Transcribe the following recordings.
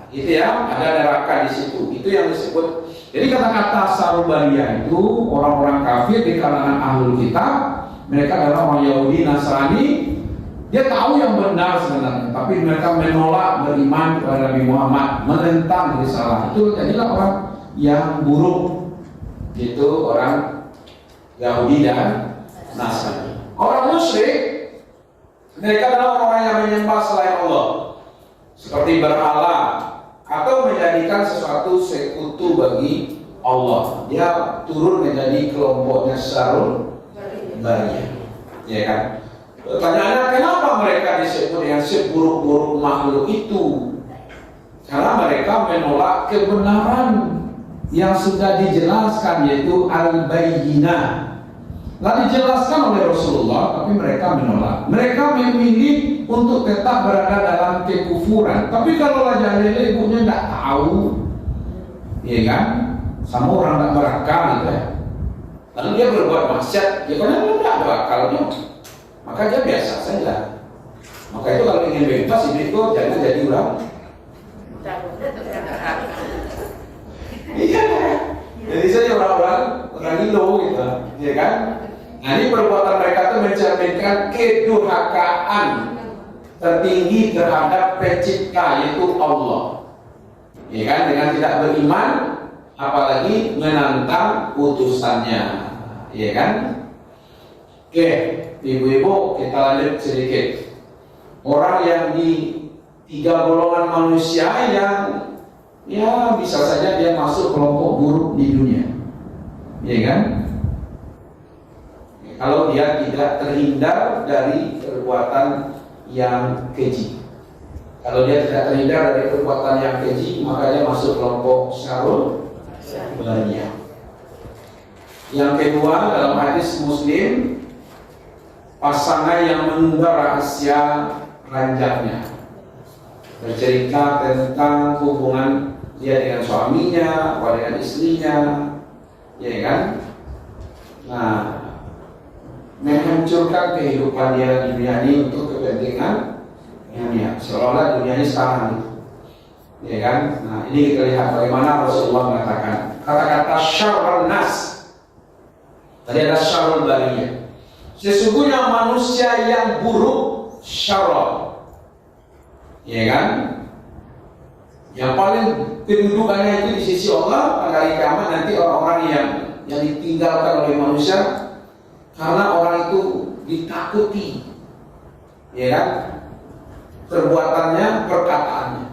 Itu ya, ada neraka di situ. Itu yang disebut. Jadi kata-kata Sarubariya itu orang-orang kafir di kalangan ahlul kitab, mereka adalah orang Yahudi, Nasrani. Dia tahu yang benar sebenarnya, tapi mereka menolak beriman kepada Nabi Muhammad, menentang risalah. Itu jadilah orang yang buruk. Itu orang Yahudi dan Nasrani. Orang musyrik, mereka adalah orang yang menyembah selain Allah, seperti berhala atau menjadikan sesuatu sekutu bagi Allah. Dia turun menjadi kelompoknya Sarul Bariyah, ya kan? Pertanyaannya, kenapa mereka disebut dengan seburuk-buruk makhluk itu? Karena mereka menolak kebenaran yang sudah dijelaskan, yaitu al-bayyinah. Lalu dijelaskan oleh Rasulullah, tapi mereka menolak. Mereka memilih untuk tetap berada dalam kekufuran. Tapi kalau Raja Lele ibunya tidak tahu, ya kan, sama orang tidak berakal gitu ya. Lalu dia berbuat maksiat, ya karena dia tidak berakalnya, maka dia biasa saja. Maka itu kalau ingin bebas, ini itu jangan jadi orang. Iya, jadi saya orang-orang gilo gitu, ya kan? Nah, ini perbuatan mereka itu mencerminkan kedurhakaan tertinggi terhadap pencipta, yaitu Allah. Ya kan? Dengan tidak beriman, apalagi menantang putusannya, ya kan? Oke, ibu-ibu, kita lanjut sedikit. Orang yang di 3 golongan manusia yang ya bisa saja dia masuk kelompok buruk di dunia, ya kan? Kalau dia tidak terhindar dari perbuatan yang keji. Kalau dia tidak terhindar dari perbuatan yang keji, maka dia masuk kelompok Sarul Bariyah. Yang kedua, dalam hadis Muslim, pasangan yang menunda rahasia ranjangnya, bercerita tentang hubungan dia dengan suaminya, atau dengan istrinya, ya kan? Nah, menghancurkan kehidupan dia di dunia ini untuk kepentingan dunia, seolah-olah dunia ini sekarang itu, ya kan? Nah, ini kita lihat bagaimana Rasulullah mengatakan kata-kata syarrun nas. Tadi ada Sarul Bariyah. Sesungguhnya manusia yang buruk syarr, ya kan? Yang paling kedudukannya itu di sisi Allah pada hari kiamat nanti orang-orang yang ditinggalkan oleh manusia karena orang itu ditakuti, ya kan? Perbuatannya, perkataannya.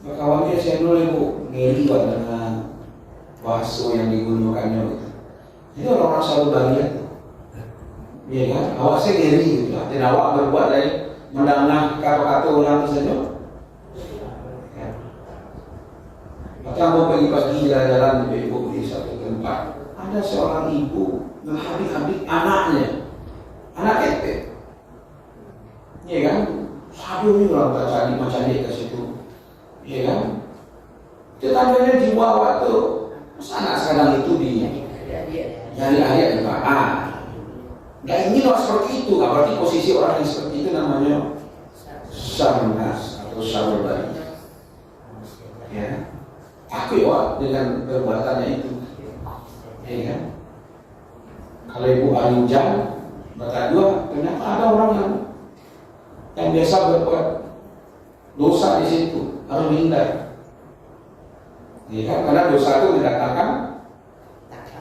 Kawannya saya dulu ibu ngeri dengan bakso yang digunakannya. Itu orang-orang Sarul Bariyah, ya kan? Awasnya ngeri gitu. Dan awak berbuat dari mendengar kata-kata orang saja. Maka mau pagi-pagi jalan-jalan ibu di satu tempat, ada seorang ibu menghabis-habis anaknya, anak kecil, ya kan? Aduh, ini orang tak cari macam dia ke situ, ya kan? Tetangganya jiwa waktu anak sekarang itu di dari ayat juga. Nggak ingin orang seperti itu, nggak berarti posisi orang yang seperti itu namanya Sarrun nas atau Sarul Bariyah. Ya, takut ya dengan perbuatannya itu, ya kan? Kalau ibu Alinjan berkata dua, ternyata ada orang yang biasa berbuat dosa di situ, harus menghindar, ya kan? Karena dosa itu mendatangkan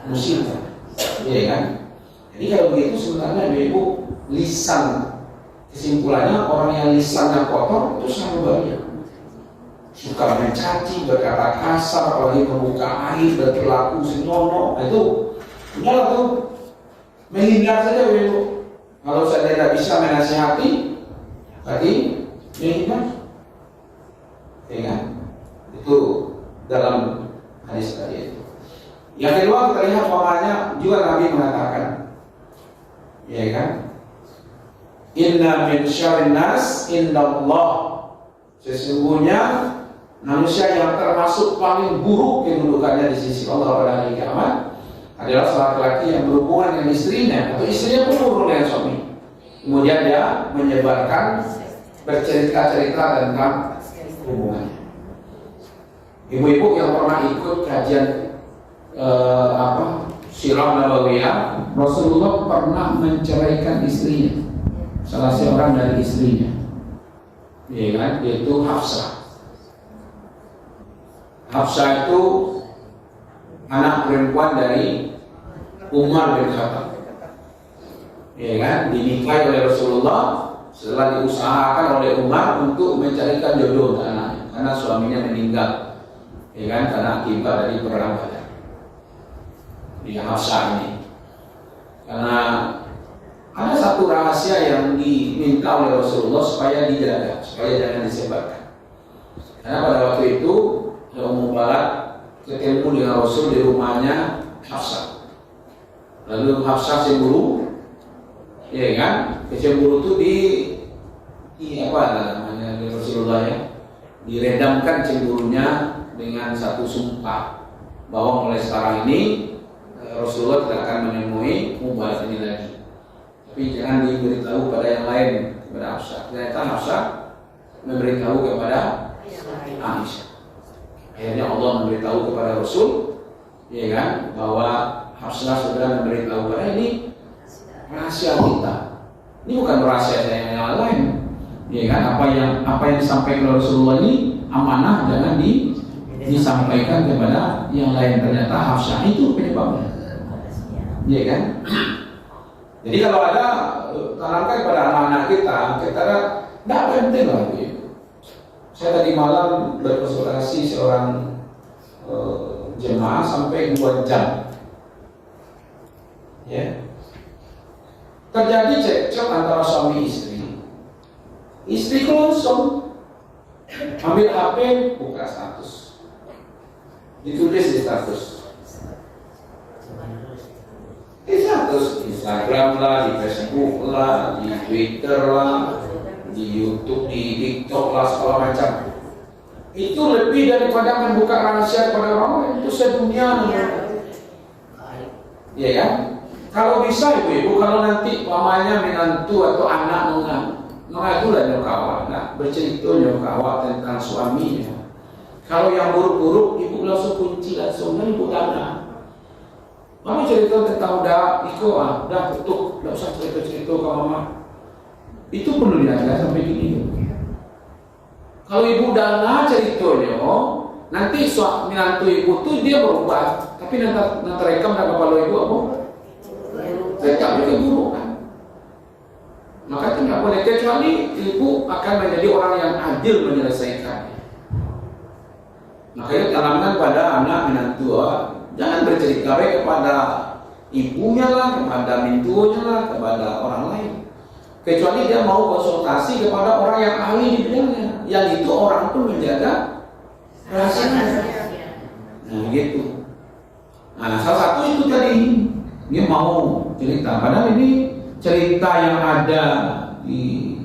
musibah, ya kan? Jadi kalau begitu sebenarnya ibu lisan, kesimpulannya orang yang lisannya kotor itu Sarul Bariyah. Suka mencaci, berkata kasar, apalagi membuka air, berperilaku senonoh, itu udahlah tuh menghindar saja ibu. Kalau saya tidak bisa menasihati, tadi menghindar, ya kan? Itu dalam hadis tadi itu. Yang kedua kita lihat pokoknya juga Nabi mengatakan, ya kan? Inna min syarrin nas indallah. Sesungguhnya manusia yang termasuk paling buruk kedudukannya di sisi Allah pada hari kiamat adalah laki-laki yang berhubungan dengan istrinya atau istrinya berhubungan dengan suami. Kemudian dia menyebarkan bercerita-cerita tentang hubungannya. Ibu-ibu yang pernah ikut kajian Sirah Nabawiyah, Rasulullah pernah menceraikan istrinya, salah seorang dari istrinya, ya kan, yaitu Hafsah. Hafsah itu anak perempuan dari Umar bin Khattab, ya kan, dinikahi oleh Rasulullah setelah diusahakan oleh Umar untuk mencarikan jodoh untuk anaknya karena suaminya meninggal, ya kan, karena akibat dari perang Badar. Dia Hafsah ini, karena ada satu rahasia yang diminta oleh Rasulullah supaya dijaga, supaya jangan disebarkan. Karena pada waktu itu Ummu Barak ketemu dengan Rasul di rumahnya Hafsah. Lalu Hafsah cemburu, ya kan? Cemburu itu di apa namanya di Rasulullah ya, diredamkan cemburunya dengan satu sumpah bahwa mulai sekarang ini Rasulullah tidak akan menemui Ummu Barak ini lagi. Tapi jangan diberitahu pada yang lain, kepada Hafsah. Ternyata Hafsah memberitahu kepada Aisyah. Akhirnya Allah memberitahu kepada Rasul, ya kan, bahwa Hafsah sudah memberitahu bahwa ini rahasia kita. Ini bukan rahasia saya yang lain, ya kan? Apa yang disampaikan oleh Rasulullah ini amanah, jangan disampaikan kepada yang lain. Ternyata Hafsah itu penyebabnya, ya kan? Jadi kalau ada tanamkan pada anak-anak kita tidak penting lah. Saya tadi malam berkonsultasi seorang jemaah sampai 2 jam. Ya. Terjadi cekcok antara suami istri. Istri kosong, ambil HP, buka status, ditulis di status. Di status Instagram lah, di Facebook lah, di Twitter lah, di YouTube, di TikTok lah, segala macam. Itu lebih daripada membuka rahasia kepada orang lain. Itu sedunia. Ya kan? Kalau bisa ibu-ibu, kalau nanti mamanya menantu atau anak mengadulah nyokawa, bercerita nyokawa tentang suaminya. Kalau yang buruk-buruk, ibu langsung kunci langsung, ibu dana. Mama cerita tentang udah tutup, tidak usah cerita-cerita ke mama. Itu perlu dijaga sampai gini. Kalau ibu dana ceritanya, nanti menantu ibu tuh dia berubah, tapi nanti rekam dan kepala ibu apa? Rekam juga buruk kan. Maka itu nggak boleh, kecuali ibu akan menjadi orang yang adil menyelesaikan. Makanya tanamkan pada anak menantu, jangan bercerita kepada ibunya lah, kepada mintunya lah, kepada orang lain. Kecuali dia mau konsultasi kepada orang yang ahli di bidangnya, yang itu orang pun menjaga rahasianya. Nah gitu. Nah salah satu itu tadi dia mau cerita, padahal ini cerita yang ada di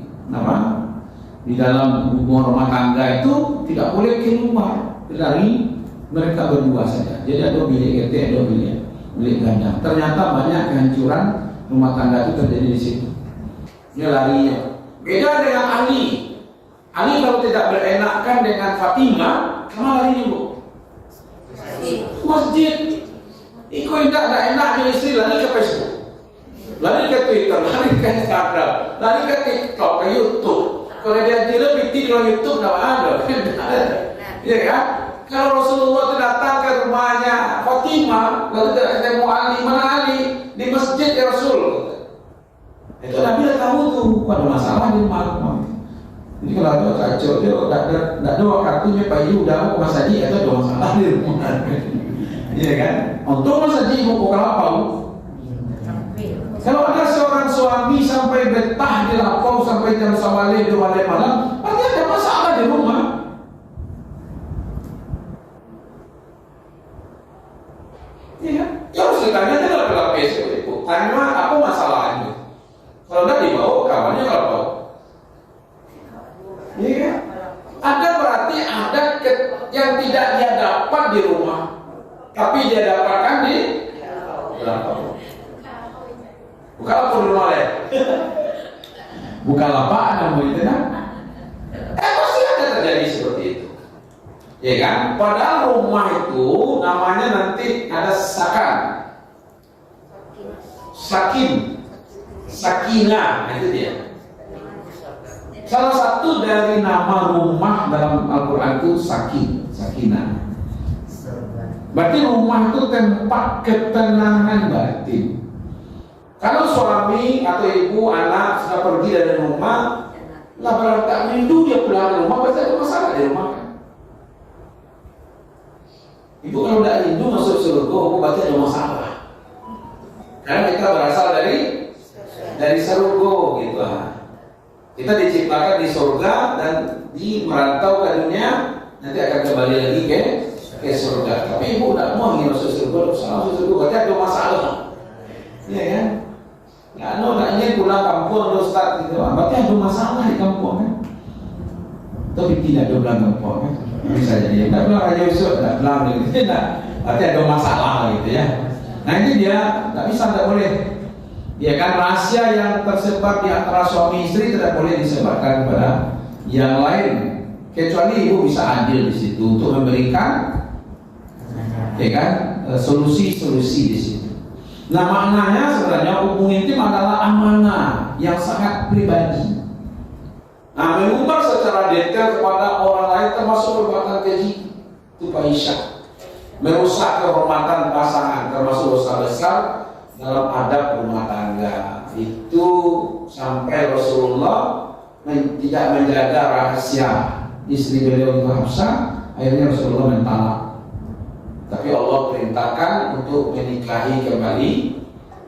dalam hubungan rumah tangga itu tidak boleh keluar dari mereka berdua saja. Jadi ada bilik GT, ada bilik ganda. Ternyata banyak kehancuran rumah tangga itu terjadi di situ. Ini larinya. Beda dengan Ali. Ali kalau tidak berenakan dengan Fatimah, kemana larinya bu? Masjid. Iko tidak enak dengan istri, lari ke Facebook, lari ke Twitter, lari ke Instagram, lari ke TikTok, ke YouTube. Kalau dia tidak di YouTube tidak ada. Ya kan? Kalau Rasulullah datang ke rumahnya Fatimah, lalu ketemu Ali, mana Ali? Di masjid ya Rasul. Itu Nabi dah tahu tuh, ada masalah di rumah. Jadi kalau ada kacau, dia tidak ada waktunya Pak Yu udah mau masjid atau ada masalah di rumah. Iya kan? Untuk masjid mau kelapa. Kalau ada seorang suami sampai betah di lapau sampai jam 1 malam, pasti ada masalah di rumah. Iya, harus ditanya dalam lapis itu. Tanya apa masalahnya? Kalau tidak dibawa kawannya kalau bawa. Iya, ada berarti ada yang tidak dia dapat di rumah, tapi dia dapatkan di lapau. Bukan lapar rumah ya. Bukan lapar namanya itu kan? Ya kan? Padahal rumah itu namanya nanti ada sakin, sakinah, itu dia. Salah satu dari nama rumah dalam Al-Quran itu sakinah. Berarti rumah itu tempat ketenangan batin. Kalau suami atau ibu, anak sudah pergi dari rumah, lah berarti tak rindu dia pulang ke rumah, pasti ada masalah di rumah. Ibu kalau tidak rindu masuk surga, berarti ada masalah. Karena kita berasal dari surga gitu. Kita diciptakan di surga dan di merantau ke dunia, nanti akan kembali lagi ke surga. Tapi ibu tidak mau ingin masuk surga, berarti ada masalah. Iya kan? Nggak ingin pulang kampung Ustaz gitu. Berarti ada masalah di kampung kan? Tapi tidak ada pulang kampung kan? Bisa jadi tidak pulang Raja Yusuf, tidak pulang gitu. Berarti ada masalah gitu ya. Nah ini dia tidak bisa, tidak boleh. Ya kan, rahasia yang tersebar di antara suami istri tidak boleh disebarkan kepada yang lain. Kecuali ibu bisa adil di situ untuk memberikan, ya kan, solusi-solusi di situ. Nah maknanya sebenarnya hubungan intim adalah amanah yang sangat pribadi. Nah mengumbar secara detail kepada orang lain termasuk perbuatan keji itu fahisyah, merusak kehormatan pasangan, termasuk dosa besar dalam adab rumah tangga. Itu sampai Rasulullah tidak menjaga rahasia istri beliau itu Hafsah, akhirnya Rasulullah mentalak. Tapi Allah perintahkan untuk menikahi kembali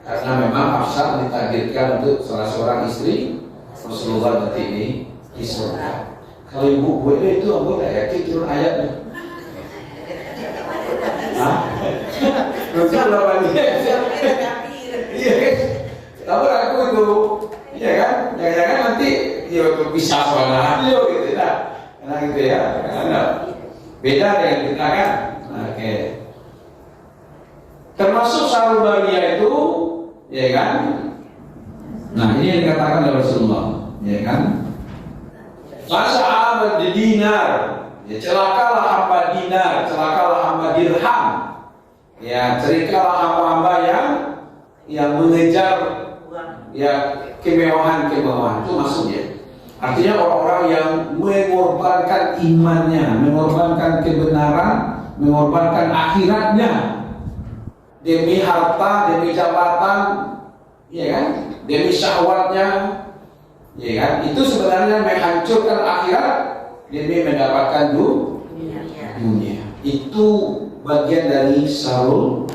karena memang Hafsah ditakdirkan untuk salah seorang istri Rasulullah nanti ini di surga. Kalau ibu gue itu aku tidak yakin turun ayatnya. Betul apa nih? Iya kan? Tapi aku itu, iya kan? Jangan-jangan nanti dia bisa soal dia gitu ya. Karena gitu ya. Karena beda dengan kita kan. Oke. Termasuk sarubaria itu, ya kan? Nah ini yang dikatakan oleh Rasulullah, ya kan? Masa di dinar, ya celakalah hamba dinar, celakalah hamba dirham. Ya, celakalah hamba-hamba yang mengejar ya kemewahan itu maksudnya. Artinya orang-orang yang mengorbankan imannya, mengorbankan kebenaran, mengorbankan akhiratnya demi harta, demi jabatan, ya kan? Demi syahwatnya, ya kan? Itu sebenarnya menghancurkan akhirat demi mendapatkan dunia. Itu bagian dari sarubaria.